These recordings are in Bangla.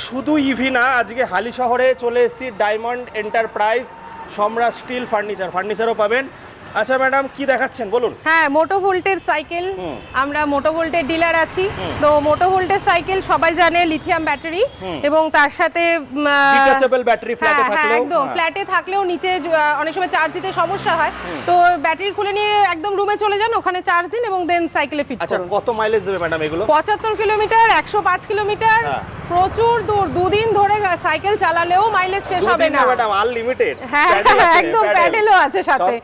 শুধু ইভি না, আজকে হালি শহরে চলে এসেছি ডায়মন্ড এন্টারপ্রাইজ সম্রাট স্টিল ফার্নিচারও পাবেন। আচ্ছা ম্যাডাম, কি দেখাচ্ছেন বলুন। হ্যাঁ, মোটো ভোল্টের সাইকেল, আমরা মোটো ভোল্টের ডিলার আছি। তো মোটো ভোল্টের সাইকেল সবাই জানে লিথিয়াম ব্যাটারি এবং তার সাথে ডিটাচেবল ব্যাটারি ফ্ল্যাটে থাকলেও একদম ফ্ল্যাটে থাকলেও নিচে অনেক সময় চার্জ দিতে সমস্যা হয়, তো ব্যাটারি খুলে নিয়ে একদম রুমে চলে যান, ওখানে চার্জ দিন এবং দেন সাইকেলে ফিট করুন। আচ্ছা, কত মাইলেজ দেবে ম্যাডাম এগুলো? 75 কিলোমিটার, 105 কিলোমিটার, প্রচুর দূর। দুদিন ধরে সাইকেল চালালেও মাইলেজ শেষ হবে না ম্যাডাম, আনলিমিটেড। হ্যাঁ, একদম প্যাডেলও আছে সাথে।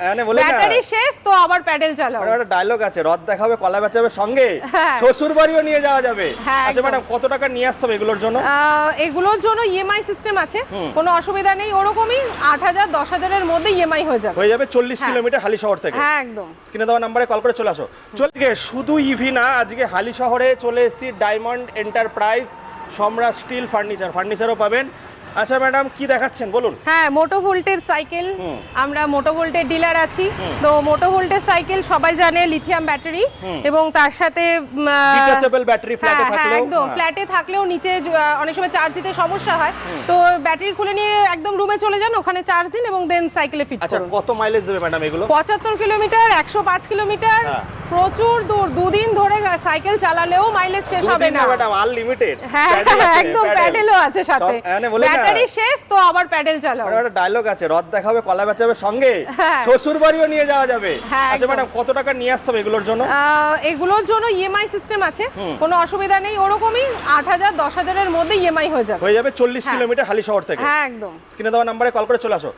ব্যাটারি শেষ তো আবার প্যাডেল চালাও। একটা ডায়লগ আছে, রদ দেখাবে কলা বেচাবে সঙ্গে, শ্বশুর বাড়িও নিয়ে যাওয়া যাবে। আচ্ছা ম্যাডাম, কত টাকা নিয়ে আসতে হবে এগুলোর জন্য? এগুলোর জন্য ইএমআই সিস্টেম আছে, কোনো অসুবিধা নেই। ওরকমই 8000 10,000 এর মধ্যে ইএমআই হয়ে যাবে 40 কিলোমিটার হালি শহর থেকে। হ্যাঁ, একদম। স্ক্রিনে দেওয়া নম্বরে কল করে চলে আসো। শুধু ইভি না, আজকে হালি শহরে চলে এসেছি ডায়মন্ড এন্টারপ্রাইজ সম্রাট স্টিল ফার্নিচারও পাবেন। আচ্ছা ম্যাডাম, কি দেখাচ্ছেন বলুন। হ্যাঁ, মোটো ভোল্টের সাইকেল, আমরা মোটো ভোল্টের ডিলার আছি। তো মোটো ভোল্টের সাইকেল সবাই জানে লিথিয়াম ব্যাটারি এবং তার সাথে ডিটাচেবল ব্যাটারি ফ্ল্যাটে থাকলেও একদম ফ্ল্যাটে থাকলেও নিচে অনেক সময় চার্জ দিতে সমস্যা হয়, তো ব্যাটারি খুলে নিয়ে একদম রুমে চলে যান, ওখানে চার্জ দিন এবং দেন সাইকেলে ফিট করুন। আচ্ছা, কত মাইলেজ দেবে ম্যাডাম এগুলো? 75 কিলোমিটার, 105 কিলোমিটার, প্রচুর দূর। দুদিন ধরে সাইকেল চালালেও মাইলেজ শেষ হবে না ম্যাডাম, আনলিমিটেড। হ্যাঁ, একদম প্যাডেলও আছে সাথে। ব্যাটারি শেষ তো আবার প্যাডেল চালাও। একটা ডায়লগ আছে, রদ দেখাবে কলা বেচাবে সঙ্গে, শ্বশুর বাড়িও নিয়ে যাওয়া যাবে। আচ্ছা ম্যাডাম, কত টাকা নিয়ে আসতে হবে এগুলোর জন্য? এগুলোর জন্য ইএমআই সিস্টেম আছে, কোনো অসুবিধা নেই। ওরকমই 8000 10,000 এর মধ্যে ইএমআই হয়ে যাবে 40 কিলোমিটার হালি শহর থেকে। হ্যাঁ, একদম। স্ক্রিনে দেওয়া নম্বরে কল করে চলে আসো।